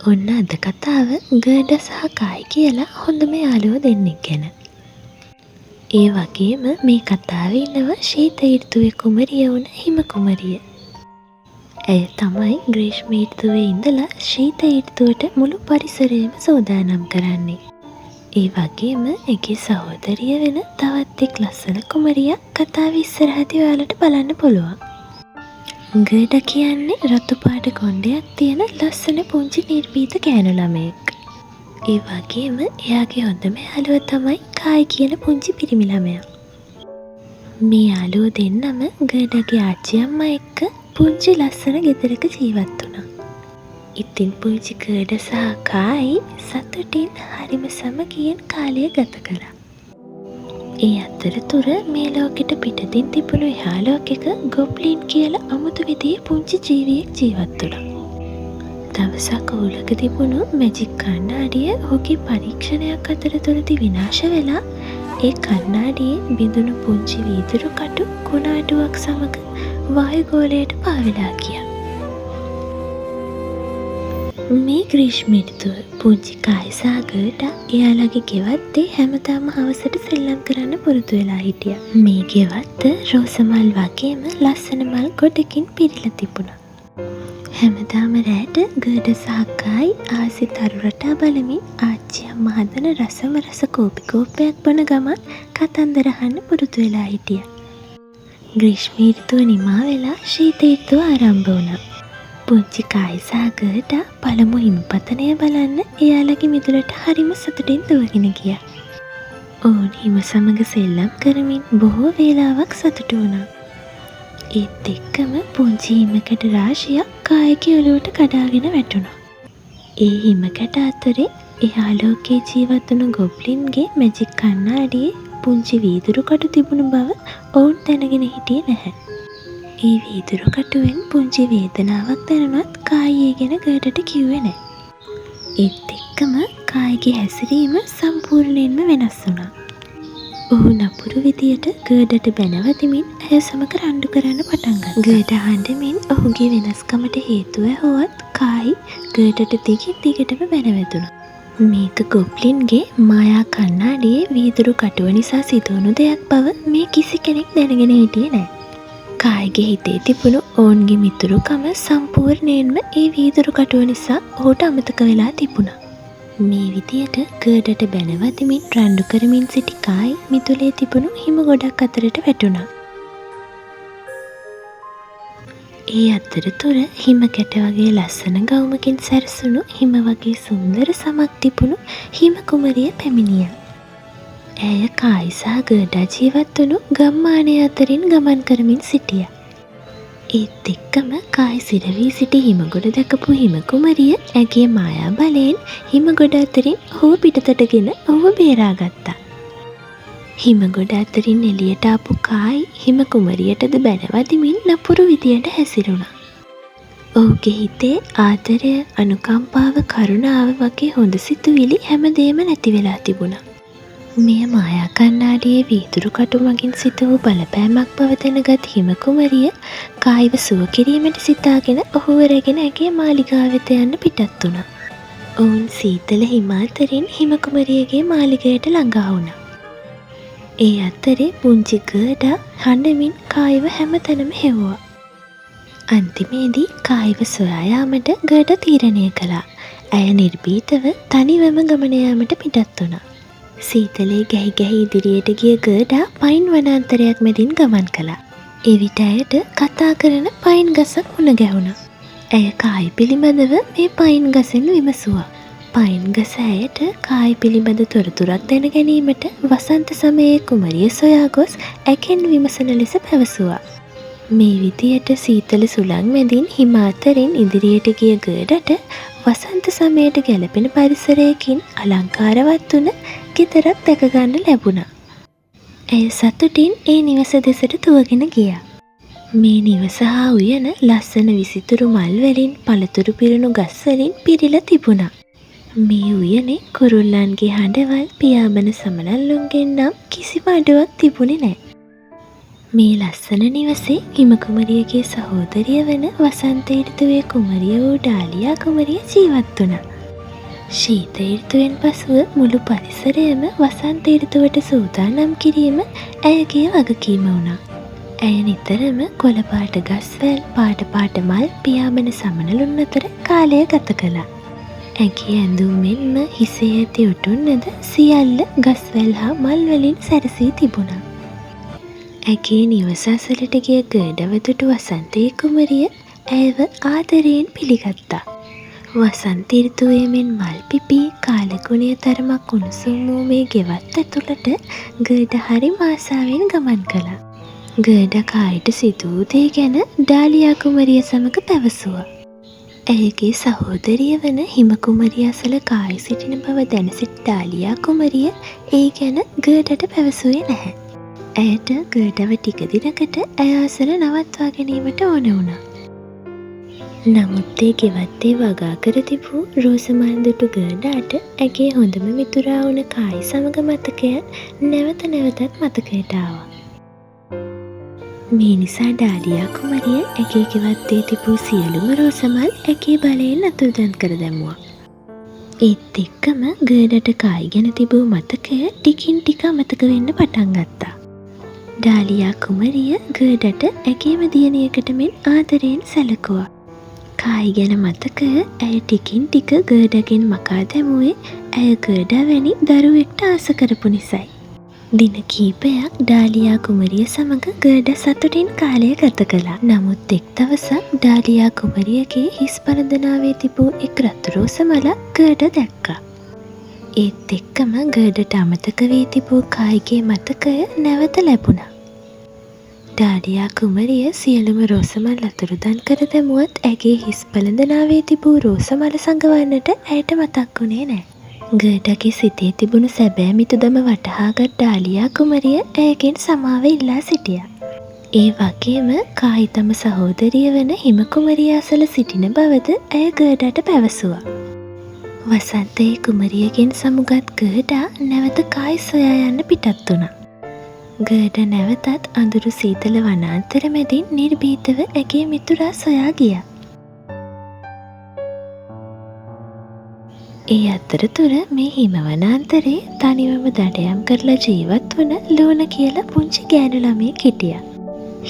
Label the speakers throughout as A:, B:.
A: ඔන්න අද කතාව ගර්ඩ සහ කායි කියලා හොඳම යාළුවෝ දෙන්නෙක් ගැන. ඒ වගේම මේ කතාවේ ඉන්නවා ශීත ඍතුවේ කුමරිය වුණ හිම කුමරිය. ඇය තමයි ග්‍රීෂ්ම ඍතුවේ ඉඳලා ශීත ඍතුවට මුළු පරිසරයම සූදානම් කරන්නේ. ඒ වගේම ඇගේ සහෝදරිය වෙන තවත් එක් ලස්සන කුමරියක් කතාවේ ඉස්සරහදී ඔයාලට බලන්න පුළුවන්. ගර්ඩ කියන්නේ රතු පාට කොණ්ඩයක් තියෙන ලස්සන පුංචි නිර්භීත ගෑනු ළමයෙක්. ඒ වගේම එයාගේ හොඳම යාළුවා තමයි කායි කියන පුංචි පිරිමි ළමයා. මේ යාළුවෝ දෙන්නම ගර්ඩගේ ආච්චි අම්මා එක්ක පුංචි ලස්සන ගෙදරක ජීවත් වුණා. ඉතින් පුංචි ගර්ඩ සහ කායි සතුටින් හරිම සමගියෙන් කාලය ගත කරා. ඒ අතරතුර මේ ලෝකෙට පිටතින් තිබුණු එහා ලෝකෙක ගොබ්ලින් කියලා අමුතු විදිහේ පුංචි ජීවියෙක් ජීවත් වුණා. දවසක් ඔහුලක තිබුණු මැජික් කණ්ණාඩිය ඔහුගේ පරීක්ෂණයක් අතරතුරදී විනාශ වෙලා ඒ කණ්ණාඩියේ බිඳුණු පුංචි වීදුරු කටු කුණාටුවක් සමග වායුගෝලයට පාවෙලා ගියා. මේ ග්‍රීෂ්ම ඍතුව පුංචි කායි සහ ගර්ඩ එයාලගේ ගෙවත්තේ හැමදාම හවසට සෙල්ලම් කරන්න පුරුදු වෙලා හිටියා. මේ ගෙවත්ත රෝස මල් වගේම ලස්සන මල් ගොඩකින් පිරීලා තිබුණා. හැමදාම රැට ගර්ඩ සහ කායි ආසි තරු රටා බලමින් ආච්චි අම්මා හදන රසම රස කෝපි කෝප්පයක් බොන ගමන් කතන්දර අහන්න පුරුදු වෙලා හිටියා. ග්‍රීෂ්ම ඍතුව නිමා වෙලා ශීත ඍතුව ආරම්භ වුණා. පුංචි කායි සහ ගර්ඩ පළමු හිමපතනය බලන්න එයාලගේ මිදුලට හරිම සතුටින් දුවගෙන ගියා. ඔවුන් හිම සමග සෙල්ලම් කරමින් බොහෝ වේලාවක් සතුටු වුණා. ඒත් එක්කම පුංචි හිමකැට රාශියක් කායිගේ ඔලුවට කඩාගෙන වැටුණා. ඒ හිමකැට අතරේ එහා ලෝකයේ ජීවත් වුණු ගොබ්ලින්ගේ මැජික් කණ්ණාඩියේ පුංචි වීදුරු කටු තිබුණු බව ඔවුන් දැනගෙන හිටියේ නැහැ. ඒ වීදුරු කටුවෙන් පුංචි වේදනාවක් දැනුණත් කායි ඒ ගැන ගර්ඩට කිව්වේ නැහැ. ඒත් එක්කම කායිගේ හැසිරීම සම්පූර්ණයෙන්ම වෙනස් වුණා. ඔහු නපුරු විදියට ගර්ඩට බැනවදිමින් ඇය සමග රණ්ඩු කරන්න පටන් ගත්තා. ගර්ඩ හඬමින් ඔහුගේ වෙනස්කමට හේතුව ඇහුවත් කායි ගර්ඩට දිගටම බැනවැදුණා. මේක ගොබ්ලින්ගේ මායා කණ්ණාඩියේ වීදුරු කටුව නිසා සිදුවුණු දෙයක් බව මේ කිසි කෙනෙක් දැනගෙන හිටියේ නැහැ. කායිගේ හිතේ තිබුණු ඔවුන්ගේ මිතුරුකම සම්පූර්ණයෙන්ම ඒ වීදුරු කටුව නිසා ඔහුට අමතක වෙලා තිබුණා. මේ විදියට ගර්ඩට බැනවදිමින් රණ්ඩු කරමින් සිටි කායි මිදුලේ තිබුණු හිම ගොඩක් අතරට වැටුණා. ඒ අතරතුර හිම කැට වගේ ලස්සන ගවුමකින් සැරසුණු හිම වගේ සුන්දර සමක් තිබුණු හිම කුමරිය පැමිණියා. ඇය කායි සහ ගර්ඩ ජීවත් වුණු ගම්මානය අතරින් ගමන් කරමින් සිටියා. ඒත් එක්කම කායි සිරවී සිටි හිමගොඩ දැකපු හිම කුමරිය ඇගේ මායා බලයෙන් හිමගොඩ අතරින් ඔහුව පිටතටගෙන ඔහුව බේරාගත්තා. හිමගොඩ අතරින් එළියට ආපු කායි හිම කුමරියටද බැනවදිමින් නපුරු විදියට හැසිරුණා. ඔහුගේ හිතේ ආදරය, අනුකම්පාව, කරුණාව වගේ හොඳ සිතුවිලි හැමදේම නැති වෙලා තිබුණා. මෙය මායා කණ්ණාඩියේ වීදුරු කටු මගින් සිදු වූ බලපෑමක් බව දැනගත් හිම කුමරිය කායිව සුව කිරීමට සිතාගෙන ඔහුව රැගෙන ඇගේ මාලිගාව වෙත යන්න පිටත් වුණා. ඔවුන් සීතල හිම අතරින් හිම කුමරියගේ මාලිගයට ළඟා වුණා. ඒ අතරේ පුංචි ගර්ඩ හඬමින් කායිව හැමතැනම හෙව්වා. අන්තිමේදී කායිව සොයා යාමට ගර්ඩ තීරණය කළා. ඇය නිර්භීතව තනිවම ගමන යාමට පිටත් වුණා. සීතලේ ගැහි ගැහි ඉදිරියට ගිය ගර්ඩ පයින් වනාන්තරයක් මැදින් ගමන් කළා. එවිට ඇයට කතා කරන පයින් ගසක් මුණ ගැහුණා. ඇය කායි පිළිබඳව මේ පයින් ගසෙන් විමසුවා. පයින් ගස ඇයට කායි පිළිබඳ තොරතුරක් දැන ගැනීමට වසන්ත සමයේ කුමරිය සොයා ගොස් ඇකෙන් විමසන ලෙස පැවසුවා. මේ විදියට සීතල සුළං මැදින් හිම අතරින් ඉදිරියට ගිය ගර්ඩට වසන්ත සමයට ගැලපෙන පරිසරයකින් අලංකාරවත් වුණ ගෙදරක් දැක ගන්න ලැබුණා. ඇය සතුටින් ඒ නිවස දෙසට දුවගෙන ගියා. මේ නිවස හා උයන ලස්සන විසිතුරු මල් වලින් පළතුරු පිරුණු ගස් වලින් පිරීලා තිබුණා. මේ උයනේ කුරුල්ලන්ගේ හඬවල්, පියාඹන සමනල්ලුන්ගෙන් නම් කිසිම අඩුවක් තිබුණේ නැහැ. මේ ලස්සන නිවසේ හිම කුමරියගේ සහෝදරිය වන වසන්ත ඍතුවේ කුමරිය වූ ඩාලියා කුමරිය ජීවත් වුණා. ශීත ඍතුවෙන් පසුව මුළු පරිසරයම වසන්ත ඍතුවට සූදානම් කිරීම ඇයගේ වගකීම වුණා. ඇය නිතරම කොළ පාට ගස්වැල්, පාට පාට මල්, පියාඹන සමනළුන් අතර කාලය ගත කළා. ඇගේ ඇඳුම් මෙන්ම හිසේ ඇති ඔටුන්නද සියල්ල ගස්වැල් හා මල් වලින් සැරසී තිබුණා. ඇගේ නිවස අසලට ගිය ගඩවදුටු වසන්තේ කුමරිය ඇයව ආදරයෙන් පිළිගත්තා. වසන්ත ඍතුවේ මෙන් මල් පිපී කාලගුණය තරමක් උණුසුම් වූ මේ ගෙවත් ඇතුළට ගඩ හරි ආසාවෙන් ගමන් කළා. ගඩ කායට සිදු වූ දේ ගැන ඩාලියා කුමරිය සමග පැවසුවා. ඇයගේ සහෝදරිය වන හිම කුමරිය අසල කායි සිටින බව දැන සිටි ඩාලියා කුමරිය ඒ ගැන ගඩට පැවසුවේ නැහැ. ඇයට ගඩව ටික දිනකට ඇය අසල නවත්වා ගැනීමට ඕන වුණා. නමුත් ඒ ගෙවත්තේ වගා කර තිබූ රෝසමල් දුටු ගඩාට ඇගේ හොඳම මිතුරා වුණ කායි සමග මතකයන් නැවත නැවතත් මතකයට ආවා. මේ නිසා ඩාලියා කුමරිය ඇගේ ගෙවත්තේ තිබූ සියලුම රෝසමල් ඇගේ බලයෙන් අතුරුදන් කර දැමුවා. ඒත් එක්කම ගඩට කායි ගැන තිබූ මතකය ටිකින් ටික අමතක වෙන්න පටන් ගත්තා. ඩාලියා කුමරිය ගඩට ඇගේම දියණියකට මෙන් ආදරයෙන් සැලකුවා. කායි ගැන මතකය ඇය ටිකින් ටික ගඩගෙන් මකා දැමුවේ ඇය ගඩ වැනි දරුවෙක්ට ආස කරපු නිසයි. දින කීපයක් ඩාලියා කුමරිය සමග ගඩ සතුටින් කාලය ගත කළා. නමුත් එක් දවසක් ඩාලියා කුමරියගේ හිස් පරදනාවේ තිබූ එක් රතු රෝස මලක් ගඩ දැක්කා. ඒත් එක්කම ගඩට අමතක වී තිබූ කායිගේ මතකය නැවත ලැබුණා. ඩාලියා කුමරිය සියලුම රෝසමල් අතුරුදන් කර දැමුවත් ඇගේ හිස් පළඳනාවේ තිබූ රෝසමල සඟවන්නට ඇයට මතක් වුණේ නැහැ. ගඩගේ සිතේ තිබුණු සැබෑ මිතුදම වටහාගත් ඩාලියා කුමරිය ඇයගෙන් සමාව ඉල්ලා සිටියා. ඒ වගේම කායි තම සහෝදරිය වන හිම කුමරිය අසල සිටින බවද ඇය ගඩට පැවසුවා. වසන්තයේ කුමරියගෙන් සමුගත් ගඩා නැවත කායි සොයා යන්න පිටත් වුණා. ගඩ නැවතත් අඳුරු සීතල වනාන්තර මැදින් නිර්භීතව ඇගේ මිතුරා සොයා ගියා. ඒ අතරතුර මේ හිම වනාන්තරේ තනිවම දඩයම් කරලා ජීවත් වන ලෝන කියලා පුංචි ගෑනු ළමයෙක් හිටියා.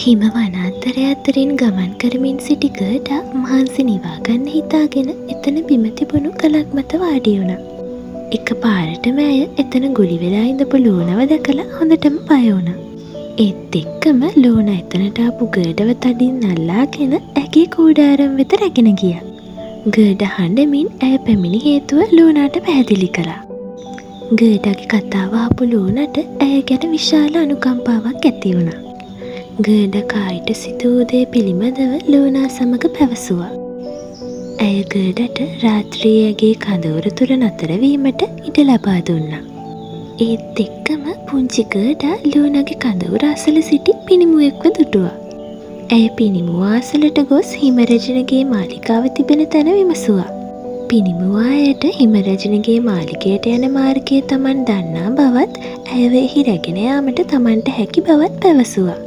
A: හිම වනාන්තරය අතරින් ගමන් කරමින් සිටි ගඩා මහන්සි නිවා ගන්න හිතාගෙන එතන බිම තිබුණු කලක් මත වාඩි වුණා. එක පාරටම ඇය එතන ගුලි වෙලා ඉඳපු ලෝනව දැකලා හොඳටම බය වුණා. ඒත් එක්කම ලෝන එතනට ආපු ගඩව තදින් අල්ලාගෙන ඇගේ කූඩාරම් වෙත රැගෙන ගියා. ගඩ හඬමින් ඇය පැමිණි හේතුව ලෝනාට පැහැදිලි කළා. ගඩගේ කතාව ආපු ලෝනට ඇය ගැන විශාල අනුකම්පාවක් ඇති වුණා. ගඩ කායිට සිදු වූ දේ පිළිබඳව ලෝනා සමග පැවසුවා. ඇය ගඩට රාත්‍රියේ ඇගේ කඳවුර තුර නතර වීමට ඉඩ ලබා දුන්නා. ඒත් එක්කම පුංචි ගඩා ලෝනාගේ කඳවුර අසල සිටි පිනිමුවෙක්ව දුටුවා. ඇය පිනිමුව අසලට ගොස් හිමරජනගේ මාලිකාව තිබෙන තැන විමසුවා. පිනිමුව අයට හිමරජනගේ මාලිගයට යන මාර්ගය තමන් දන්නා බවත් ඇයව එහි රැගෙන යාමට තමන්ට හැකි බවත් පැවසුවා.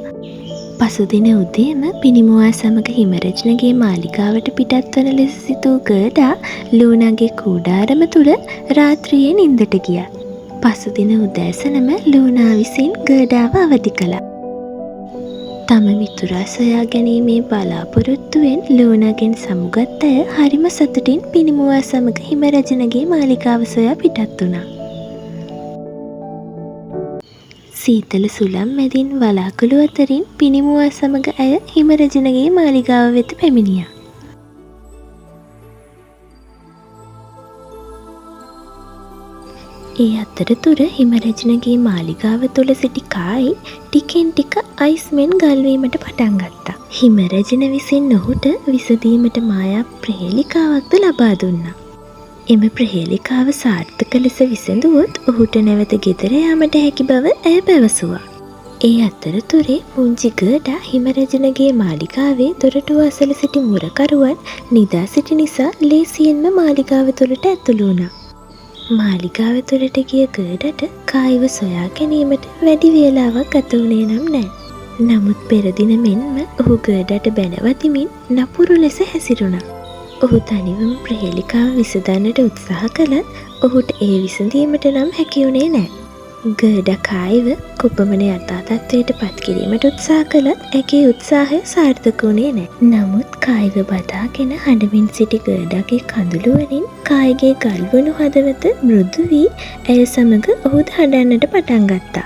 A: පසුදින උදේම පිනිමුවා සමග හිමරජනගේ මාලිකාවට පිටත් වන ලෙස සිතූ ගඩා ලූනාගේ කූඩාරම තුළ රාත්‍රියේ නින්දට ගියා. පසුදින උදෑසනම ලූනා විසින් ගඩාව අවදි කළා. තම මිතුරා සොයා ගැනීමේ බලාපොරොත්තුවෙන් ලෝනාගෙන් සමුගත් ඇය හරිම සතුටින් පිනිමුවා සමග හිමරජනගේ මාලිකාව සොයා පිටත් වුණා. සීතල සුළම් මැදින් වලාකුළු අතරින් පිනිමුවා සමග ඇය හිමරජනගේ මාලිගාව වෙත පැමිණියා. ඒ අතරතුර හිමරජනගේ මාලිගාව තුළ සිටි කායි ටිකෙන් ටික අයිස් මෙන් ගල්වීමට පටන් ගත්තා. හිමරජන විසින් ඔහුට විසඳීමට මායා ප්‍රහේලිකාවක්ද ලබා දුන්නා. එම ප්‍රහේලිකාව සාර්ථක ලෙස විසඳුවොත් ඔහුට නැවත ගෙදර යාමට හැකි බව ඇය පැවසුවා. ඒ අතරතුරේ පුංචි ගඩා හිමරජනගේ මාලිගාවේ දොරටුව අසල සිටි මුරකරුවන් නිදා සිටි නිසා ලේසියෙන්ම මාලිගාව තුළට ඇතුළු වුණා. මාලිගාව තුළට ගිය ගඩට කායිව සොයා ගැනීමට වැඩි වේලාවක් ගත වුණේ නම් නැහැ. නමුත් පෙරදින මෙන්ම ඔහු ගඩට බැනවතිමින් නපුරු ලෙස හැසිරුණා. ඔහු තනිවම ප්‍රහේලිකාව විසඳන්නට උත්සාහ කළත් ඔහුට ඒ විසඳීමට නම් හැකිවුණේ නෑ. ගර්ඩා කායිව කොපමණ යථා තත්ත්වයට පත් කිරීමට උත්සාහ කළත් ඇගේ උත්සාහය සාර්ථක වුණේ නෑ. නමුත් කායිව බදාගෙන හඬමින් සිටි ගර්ඩාගේ කඳුළුවලින් කායිගේ ගල්වුණු හදවත මෘදු වී ඇය සමග ඔහුද හඬන්නට පටන් ගත්තා.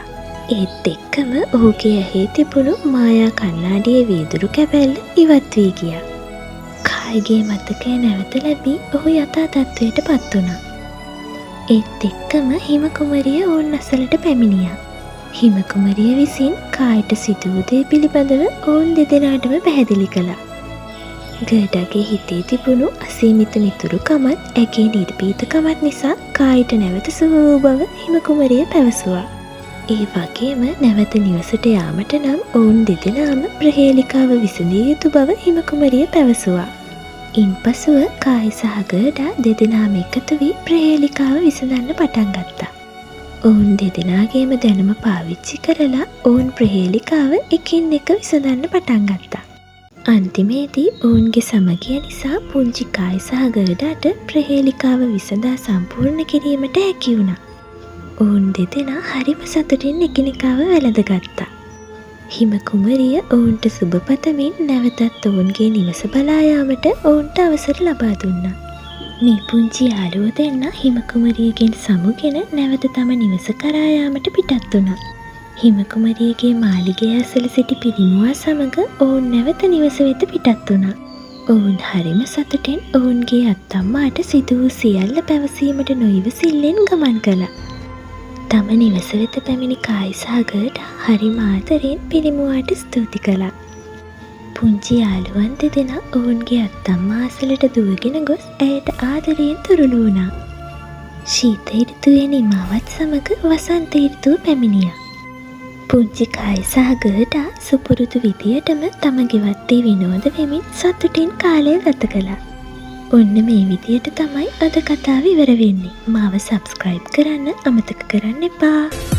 A: ඒත් එක්කම ඔහුගේ ඇහි තිබුණු මායා කණ්ණාඩියේ වීදුරු කැබැල්ල ඉවත් වී ගියා. කායිගේ මතකය නැවත ලැබී ඔහු යථා තත්ත්වයට පත් වුණා. ඒත් එක්කම හිම කුමරිය ඔවුන් අසලට පැමිණියා. හිම කුමරිය විසින් කායිට සිදු වූ දේ පිළිබඳව ඔවුන් දෙදෙනාටම පැහැදිලි කළා. ගර්ඩාගේ හිතේ තිබුණු අසීමිත මිතුරුකමත් ඇගේ නිර්භීතකමත් නිසා කායිට නැවත සුව වූ බව හිම කුමරිය පැවසුවා. ඒ වගේම නැවත නිවසට යාමට නම් ඔවුන් දෙදෙනාම ප්‍රහේලිකාව විසඳිය යුතු බව හිම කුමරිය පැවසුවා. ඉන්පසුව කායි සහ ගර්ඩා දෙදෙනාම එකතු වී ප්‍රහේලිකාව විසඳන්න පටන් ගත්තා. ඔවුන් දෙදෙනාගේම දැනුම පාවිච්චි කරලා ඔවුන් ප්‍රහේලිකාව එකින් එක විසඳන්න පටන් ගත්තා. අන්තිමේදී ඔවුන්ගේ සමගිය නිසා පුංචි කායි සහ ගර්ඩාට ප්‍රහේලිකාව විසඳා සම්පූර්ණ කිරීමට හැකි වුණා. ඔවුන් දෙදෙනා හරිම සතුටින් එකිනෙකාව වැළඳගත්තා. හිම කුමරිය ඔවුන්ට සුබ පතමින් නැවතත් ඔවුන්ගේ නිවස බලා යාමට ඔවුන්ට අවසර ලබා දුන්නා. මේ පුංචි යාළුවෝ දෙන්නා හිම කුමරියගෙන් සමුගෙන නැවත තම නිවස කරා යාමට පිටත් වුණා. හිම කුමරියගේ මාලිගය ඇසළ සිටි පිරිමුවා සමග ඔවුන් නැවත නිවස වෙත පිටත් වුණා. ඔවුන් හරිම සතුටින් ඔවුන්ගේ අත්තම්මාට සිදු වූ සියල්ල පැවසීමට නොඉවසිල්ලෙන් ගමන් කළා. තම නිවස වෙත පැමිණි කායි සහ ගර්ඩා හරිම ආදරෙන් පිරිමුවාට ස්තුති කළා. පුංචි යාළුවන් දෙදෙනා ඔවුන්ගේ අත්තම්මා අසලට දුවගෙන ගොස් ඇයට ආදරයෙන් තුරුළු වුණා. ශීත ඍතුවේ නිමාවත් සමග වසන්ත ඍතුව පැමිණියා. පුංචි කායි සහ ගර්ඩා සුපුරුදු විදියටම තම ගෙවත්තේ විනෝද වෙමින් සතුටින් කාලය ගත කළා. ඔන්න මේ විදියට තමයි අද කතාව ඉවර වෙන්නේ. මාව සබ්ස්ක්‍රයිබ් කරන්න අමතක කරන්න එපා.